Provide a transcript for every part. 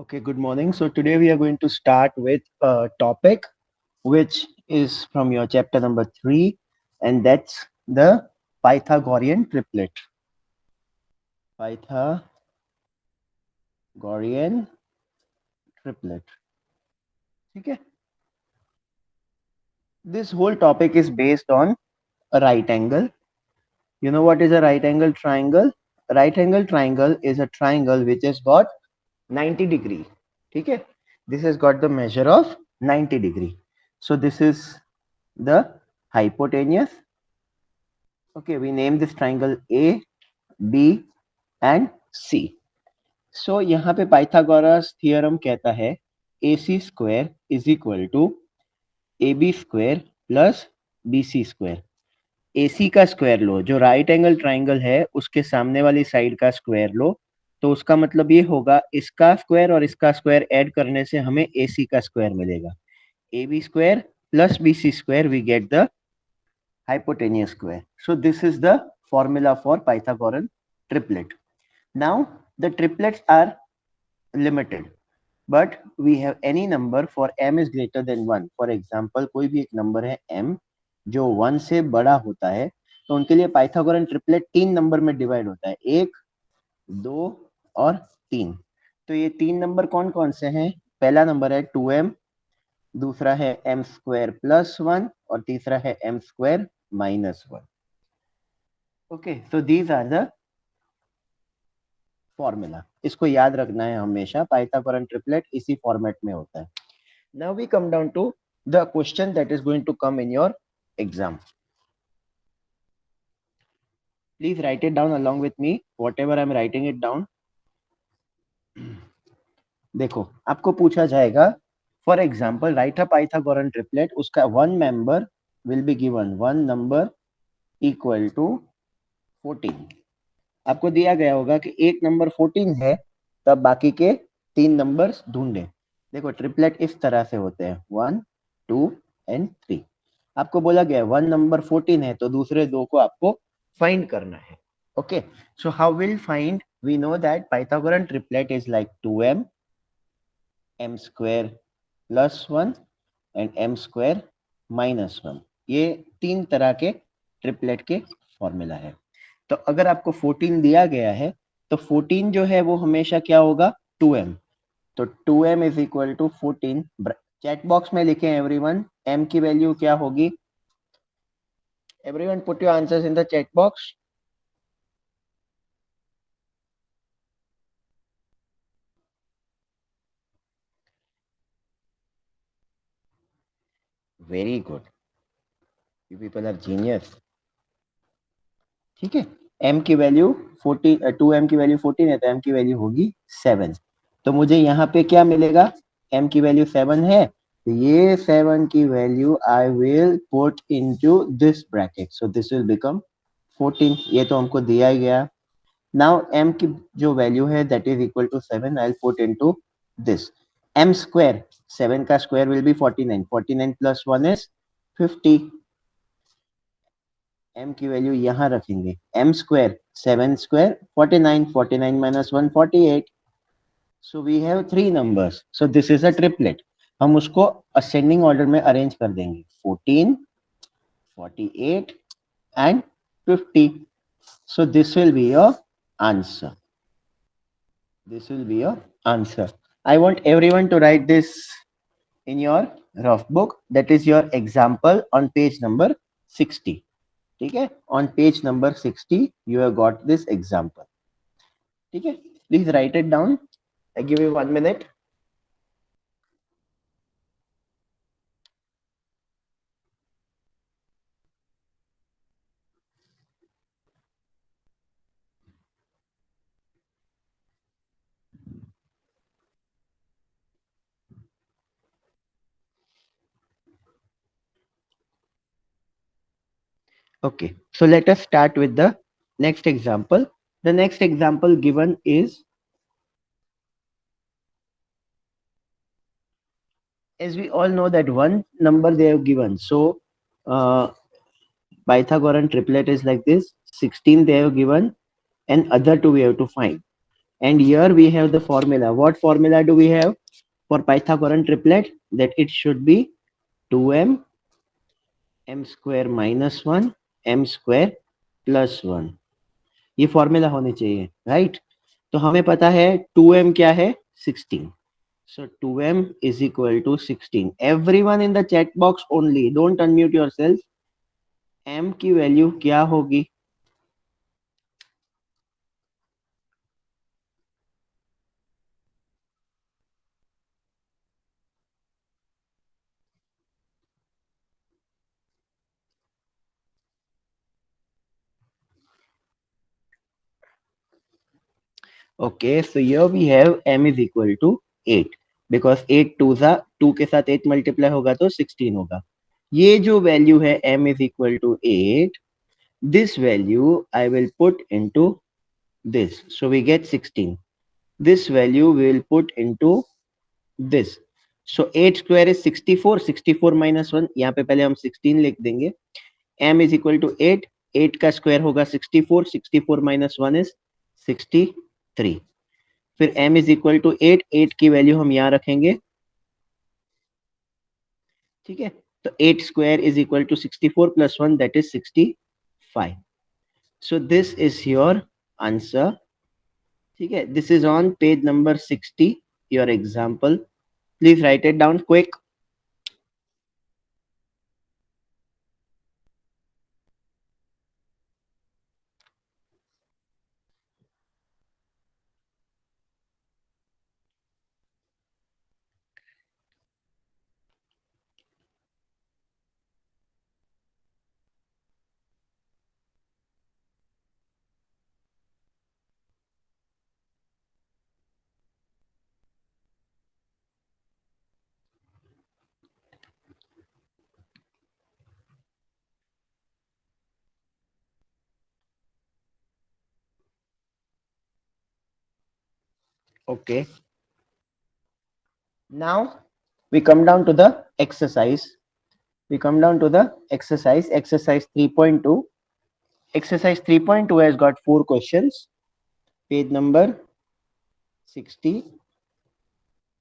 Okay, good morning. So today we are going to start with a topic which is from your chapter number 3, and that's the Pythagorean triplet. Pythagorean triplet. Okay. This whole topic is based on a right angle. You know what is a right angle triangle? A right angle triangle is a triangle which has got 90 degree. Okay. This has got the measure of 90 degree. So this is the hypotenuse. Okay, we name this triangle A, B and C. So यहाँ पे Pythagoras theorem कहता है AC square is equal to AB square plus BC square. AC का square लो, जो right angle triangle है उसके सामने वाली साइड का स्क्वायर लो, तो उसका मतलब ये होगा इसका स्क्वायर और इसका स्क्वायर ऐड करने से हमें AC का स्क्वायर मिलेगा. AB square plus BC square we get the hypotenuse square. So this is the formula for Pythagorean triplet. Now the triplets are limited, but we have any number for m is greater than 1. For example, कोई भी एक number है m जो 1 से बड़ा होता है, तो उनके लिए पाइथागोरन ट्रिपलेट 3 नंबर में डिवाइड होता है, 1, 2 और 3. तो ये 3 नंबर कौन कौन से हैं? पहला नंबर है 2m, दूसरा है m स्क्वायर प्लस 1 और तीसरा है m square minus 1. Okay, so these are the formula. इसको याद रखना है हमेशा, पाइथागोरन ट्रिपलेट इसी फॉर्मेट में होता है. Now we come down to the question that is going to come in your exam. Please write it down along with me, whatever I am writing it down. देखो, आपको पूछा जाएगा for example write a Pythagorean triplet, उसका one member will be given one number equal to 14. आपको दिया गया होगा कि एक नंबर 14 है, तब बाकी के 3 नंबर्स ढूंढे. देखो, ट्रिपलेट इस तरह से होते हैं 1, 2 एंड 3. आपको बोला गया वन नंबर 14 है, तो दूसरे दो को आपको फाइंड करना है. Okay, so how will find? We know that Pythagorean triplet is like 2m, m square plus 1 and m square minus 1. ये 3 तरह के ट्रिपलेट के फॉर्मूला है. तो अगर आपको 14 दिया गया है, तो 14 जो है वो हमेशा क्या होगा? 2m. तो 2m is equal to 14. Chat box में लिखें एवरीवन, m की वैल्यू क्या होगी? Everyone put your answers in the chat box. Very good, you people are genius. ठीक है, m की वैल्यू 14, 2m की वैल्यू 14 है, तो m की वैल्यू होगी 7. तो मुझे यहाँ पे क्या मिलेगा? m की वैल्यू 7 है, तो ये 7 की value I will put into this bracket, so this will become 14. ये तो हमको दिया ही गया. नाउ m की जो वैल्यू है that is equal to 7, I will put into this m square. 7 का square will be 49. 49 plus 1 is 50. m की वैल्यू यहाँ रखेंगे, m square 7 square 49, 49 minus 1 48. So we have 3 numbers, so this is a triplet. हम उसको ascending order में arrange कर देंगे, 14, 48 and 50. So this will be your answer. This will be your answer. I want everyone to write this in your rough book. That is your example on page number 60. ठीक है, on page number 60 you have got this example. ठीक है, please write it down. I give you 1 minute. Okay, so let us start with the next example. The next example given is, as we all know that one number they have given, so Pythagorean triplet is like this. 16 they have given, and other two we have to find. And here we have the formula. What formula do we have for Pythagorean triplet? That it should be 2m m square minus 1 m square plus 1. ये formula होनी चाहिए, right? तो हमें पता है 2m क्या है, 16. So 2m is equal to 16. Everyone in the chat box only, don't unmute yourself. m की वैल्यू क्या होगी? Okay, so here we have m is equal to 8 because 8 2 सा 2 के साथ 8 मल्टीप्लाई होगा तो 16 होगा. ये जो वैल्यू है m is equal to 8, this value I will put into this, so we get 16. This value we will put into this, so 8 square is 64. 64 minus 1, यहाँ पे पहले हम 16 लिख देंगे. m is equal to 8. 8 का स्क्वायर होगा 64. 64 minus 1 is 63. फिर m is equal to 8. 8 की वैल्यू हम यहाँ रखेंगे, ठीक है? तो 8 square is equal to 64 plus 1, that is 65. So this is your answer, ठीक है? This is on page number 60, your example. Please write it down quick. Okay. Now we come down to the exercise. Exercise 3.2. Exercise 3.2 has got 4 questions. Page number 60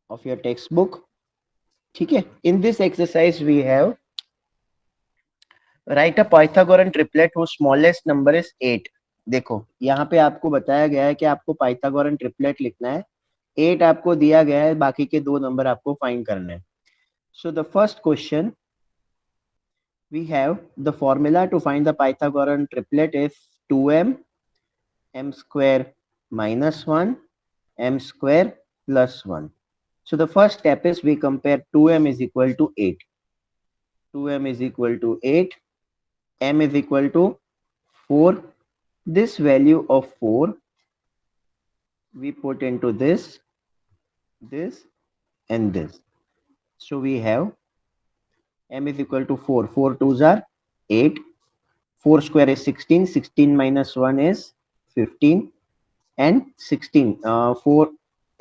of your textbook. ठीक है? In this exercise we have write a Pythagorean triplet whose smallest number is 8. देखो यहाँ पे आपको बताया गया है कि आपको Pythagorean triplet लिखना है. 8 आपको दिया गया है, बाकी के 2 नंबर आपको फाइंड करने हैं. So the first question, we have the formula to find the Pythagorean triplet is 2m m square minus 1 m square plus 1. So the first step is we compare 2m is equal to 8. 2m is equal to 8. M is equal to 4. This value of 4 we put into this, and this. So we have m is equal to 4. 4 2s are 8. 4 square is 16. 16 minus 1 is 15. And 16. 4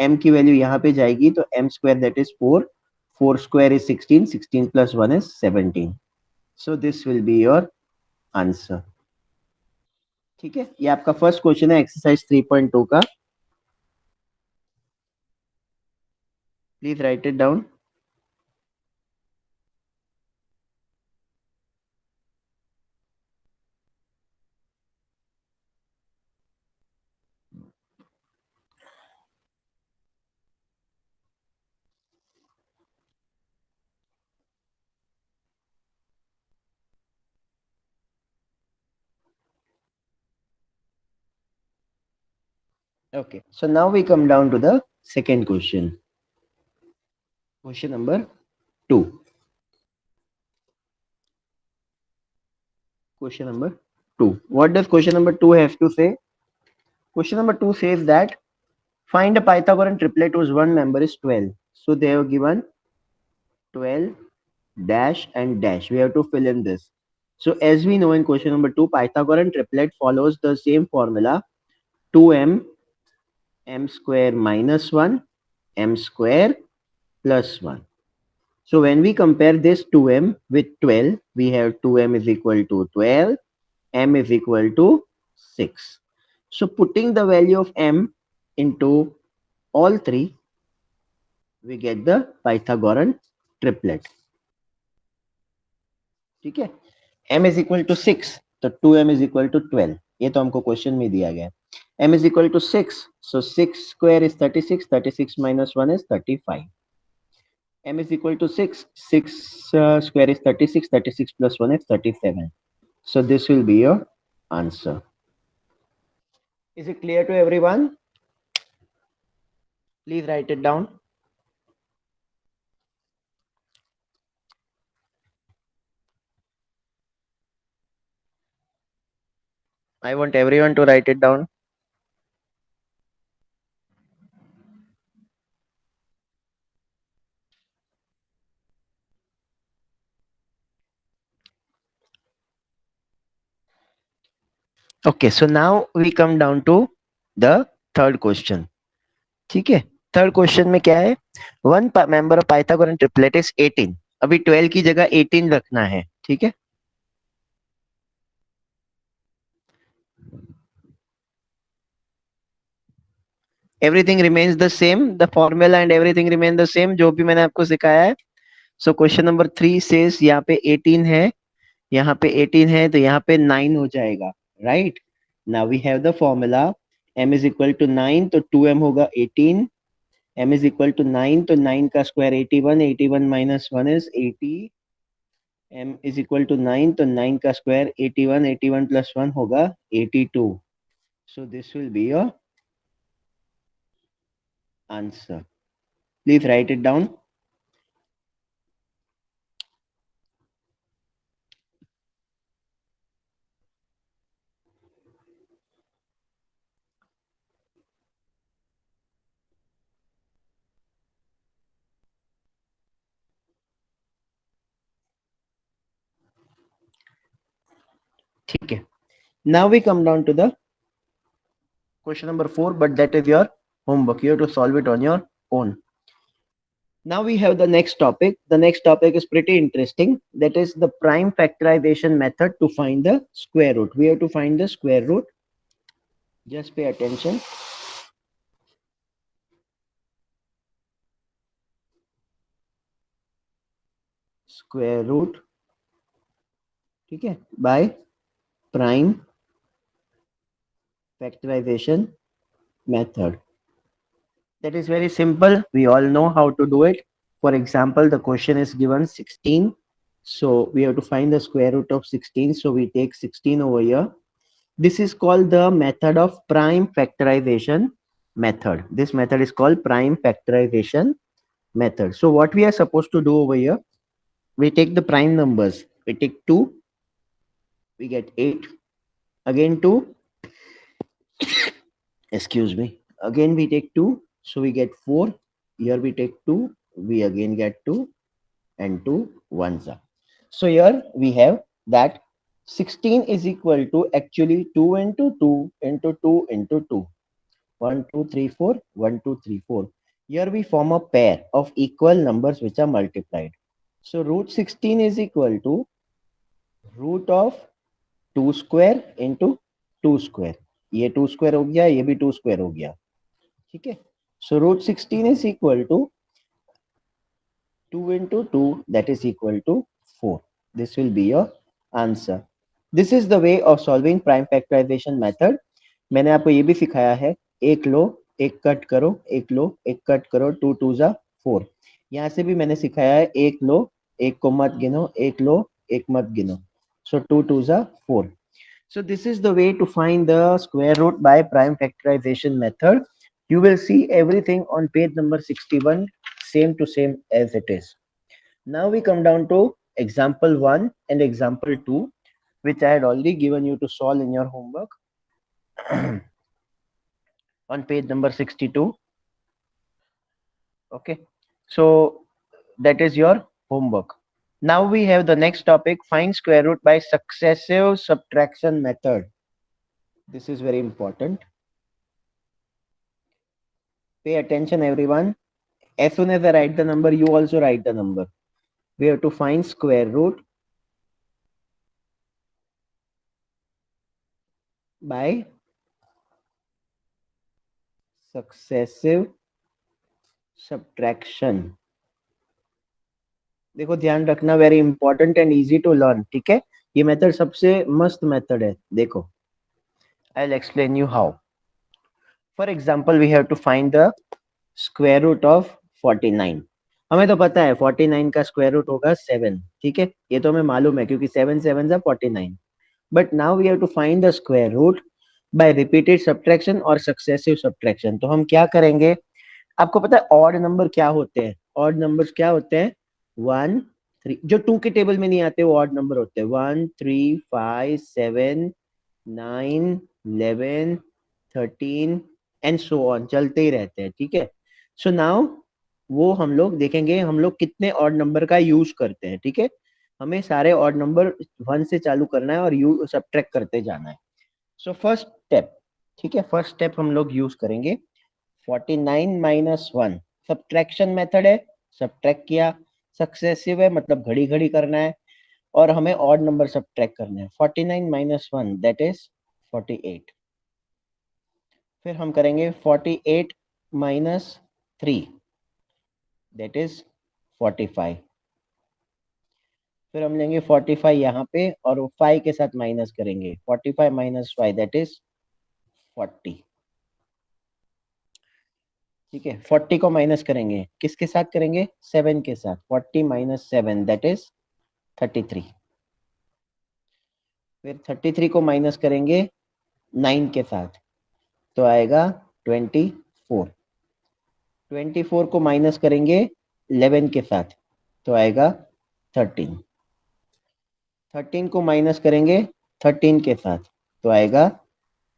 m की वैल्यू यहाँ पे जाएगी तो m square that is 4. 4 square is 16. 16 plus 1 is 17. So this will be your answer. ठीक है? ये आपका फर्स्ट क्वेश्चन है एक्सरसाइज 3.2 का. Please write it down. Okay, so now we come down to the second question. Question number 2. Question number 2. What does question number 2 have to say? Question number 2 says that find a Pythagorean triplet whose one member is 12. So they have given 12 dash and dash. We have to fill in this. So as we know in question number 2, Pythagorean triplet follows the same formula, 2m m square minus 1 m square plus 1. So when we compare this 2m with 12, we have 2m is equal to 12, m is equal to 6. So putting the value of m into all three, we get the Pythagorean triplet. ठीक है, m is equal to 6, तो 2m is equal to 12, ये तो हमको question में दिया गया है। m is equal to 6, so 6 square is 36, 36 minus 1 is 35. m is equal to 6, 6 square is 36, 36 plus 1 is 37. So this will be your answer. Is it clear to everyone? Please write it down. I want everyone to write it down. Okay, so now we come down to the third question. ठीक है, third question में क्या है, one member of Pythagorean triplet is 18, अभी 12 की जगह 18 रखना है। ठीक है, everything remains the same, the formula and everything remain the same, जो भी मैंने आपको सिखाया है। सो क्वेश्चन नंबर 3 सेज यहाँ पे 18 है, यहाँ पे 18 है, तो यहाँ पे 9 हो जाएगा, right. Now we have the formula, m is equal to 9, तो 2m होगा 18, m इज इक्वल टू 9, तो 9 का square 81, 81 minus 1 is 80, m is equal to 9, तो 9 का स्क्वायर 81, 81 प्लस 1 होगा 82. So this will be your answer. Please write it down. ठीक है, now we come down to the question number 4, but that is your homework. You have to solve it on your own. Now we have the next topic. The next topic is pretty interesting. That is the prime factorization method to find the square root. We have to find the square root. Just pay attention. Square root, ठीक है, by prime factorization method. That is very simple. We all know how to do it. For example, the question is given 16. So we have to find the square root of 16. So we take 16 over here. This is called the method of prime factorization method. This method is called prime factorization method. So what we are supposed to do over here, we take the prime numbers. We take 2, we get 8. Again 2, excuse me. Again we take 2, so we get 4. Here we take 2, we again get 2, and 2 ones are. So here we have that 16 is equal to actually 2 into 2 into 2 into 2. 1, 2, 3, 4, 1, 2, 3, 4. Here we form a pair of equal numbers which are multiplied. So root 16 is equal to root of 2 square into 2 square. ये 2 square हो गया, ये भी 2 square हो गया, ठीक है। So root 16 is equal to 2 into 2, that is equal to 4. This will be your answer. This is the way of solving prime factorization method. मैंने आपको ये भी सिखाया है, एक लो एक कट करो, एक लो एक कट करो, 2 2 जा 4. यहाँ से भी मैंने सिखाया है, एक लो एक को मत गिनो, एक लो एक मत गिनो. So 2 2 जा 4. So this is the way to find the square root by prime factorization method. You will see everything on page number 61, same to same as it is. Now we come down to example 1 and example 2, which I had already given you to solve in your homework on page number 62. Okay, so that is your homework. Now we have the next topic, find square root by successive subtraction method. This is very important. Pay attention everyone. As soon as I write the number, you also write the number. We have to find square root by successive subtraction. देखो ध्यान रखना, very important and easy to learn, ठीक है। ये method सबसे मस्त method है। देखो, I will explain you how. For example we have to find the square root of 49। हमें तो पता है 49 का स्क्वायर रूट होगा 7, ठीक है, ये तो हमें मालूम है क्योंकि 7 7 जा 49। But now we have to find the square root by repeated subtraction और सक्सेसिव सब्ट्रैक्शन। तो हम क्या करेंगे, आपको पता है ऑड नंबर क्या होते हैं? ऑड नंबर्स क्या होते हैं? 1 3, जो 2 के टेबल में नहीं आते वो ऑड नंबर होते हैं। 1 3 5 7 9 11 13 एंड सो ऑन, चलते ही रहते हैं, ठीक है। सो नाउ वो हम लोग देखेंगे हम लोग कितने ऑड नंबर का यूज करते हैं, ठीक है। हमें सारे ऑड नंबर 1 से चालू करना है और यू सब्ट्रैक्ट करते जाना है। सो फर्स्ट स्टेप, ठीक है, फर्स्ट स्टेप हम लोग यूज करेंगे 49 माइनस 1। सब्ट्रैक्शन मेथड है, सब्ट्रैक्ट किया। सक्सेसिव है मतलब घड़ी घड़ी करना है, और हमें ऑड नंबर सब्ट्रैक्ट करना है। 49 माइनस 1 दैट इज 48। फिर हम करेंगे 48 माइनस 3 दैट इज 45। फिर हम लेंगे 45 यहाँ पे और 5 के साथ माइनस करेंगे। 45 माइनस 5 दैट इज 40, ठीक है। 40 को माइनस करेंगे, किसके साथ करेंगे? 7 के साथ। 40 माइनस 7 दैट इज 33। फिर 33 को माइनस करेंगे 9 के साथ, तो आएगा 24। 24 को माइनस करेंगे 11 के साथ, तो आएगा 13। 13 को माइनस करेंगे 13 के साथ, तो आएगा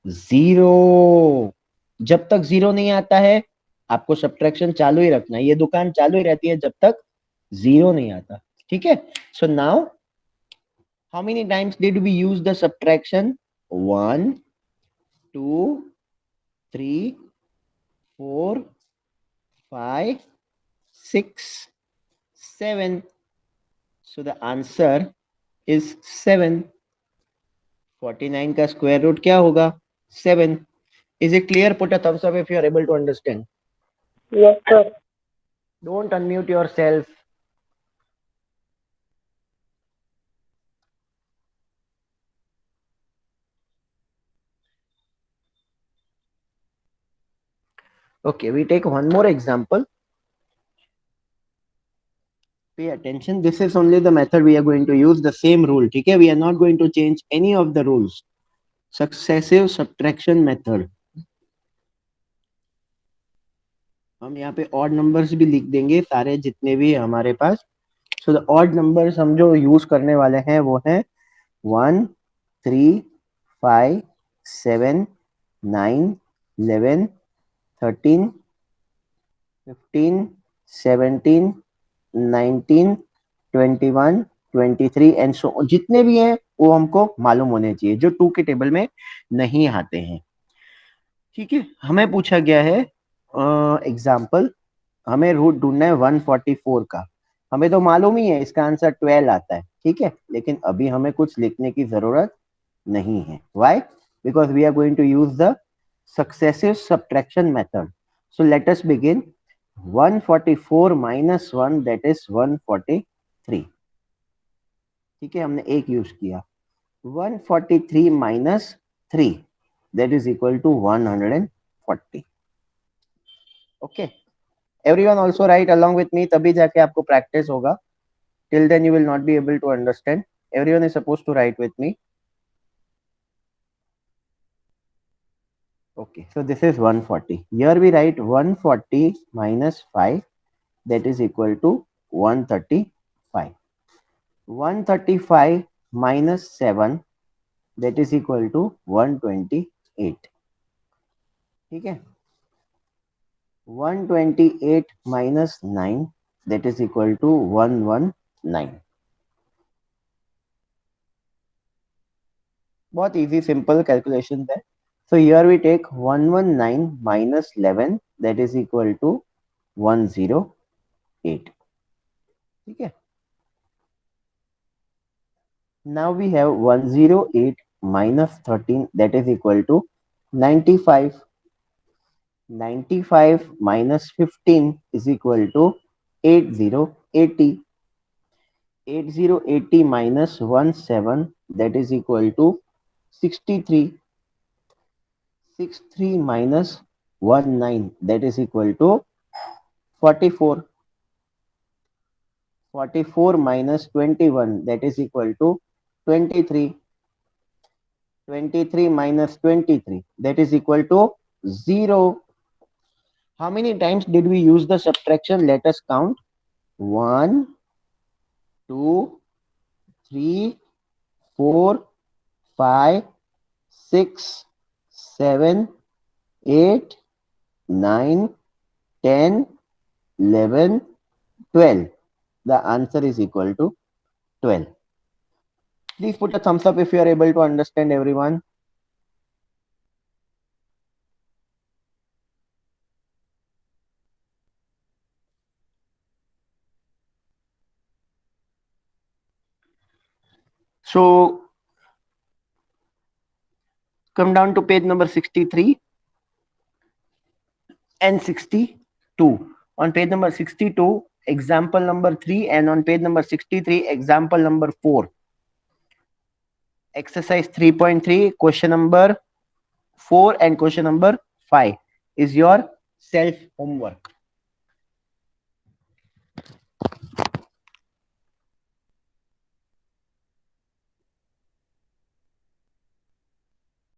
0। जब तक 0 नहीं आता है आपको सब्ट्रैक्शन चालू ही रखना है, ये दुकान चालू ही रहती है जब तक 0 नहीं आता, ठीक है। So now how many times did we use the subtraction? 1 2 3 4 5 6 7। So the answer is 7। 49 का स्क्वायर रूट क्या होगा? 7। Is it clear? Put a thumbs up if you are able to understand. Yes, sir. Don't unmute yourself. Okay, we take one more example. Pay attention. This is only the method we are going to use, the same rule, ठीक है। We are not going to change any of the rules. Successive subtraction method. हम यहाँ पे odd numbers भी लिख देंगे सारे जितने भी हमारे पास। सो द ऑड नंबर्स हम जो यूज करने वाले हैं वो है 1 3 5 7 9 11 13 15 17 19 21 23 एंड सो जितने भी हैं वो हमको मालूम होने चाहिए जो 2 के टेबल में नहीं आते हैं, ठीक है। हमें पूछा गया है एग्जाम्पल, हमें रूट ढूंढना है 144 का। हमें तो मालूम ही है इसका आंसर 12 आता है, ठीक है, लेकिन अभी हमें कुछ लिखने की जरूरत नहीं है। Why? Because we are going to use the successive subtraction method. So let us begin. 144 minus 1 that is 143, ठीक है, हमने एक यूज किया। 143 minus 3 that is equal to 140। Okay, everyone also write along with me, तभी जाके आपको practice होगा। Till then you will not be able to understand. Everyone is supposed to write with me. Okay, so this is 140. Here we write 140 minus 5 that is equal to 135. 135 minus 7 that is equal to 128. ठीक है, 128 minus 9 that is equal to 119. बहुत easy simple calculation है। So here we take 119 minus 11 that is equal to 108, ठीक है। Now we have 108 minus 13 that is equal to 95. 95 minus 15 is equal to 8080. 8080 minus 17, that is equal to 63. 63 minus 19, that is equal to 44. 44 minus 21, that is equal to 23. 23 minus 23, that is equal to 0. How many times did we use the subtraction? Let us count. 1, 2, 3, 4, 5, 6, 7, 8, 9, 10, 11, 12. The answer is equal to 12. Please put a thumbs up if you are able to understand, everyone. So come down to page number 63 and 62. On page number 62, example number 3, and on page number 63, example number 4. Exercise 3.3, question number 4 and question number 5 is your self homework.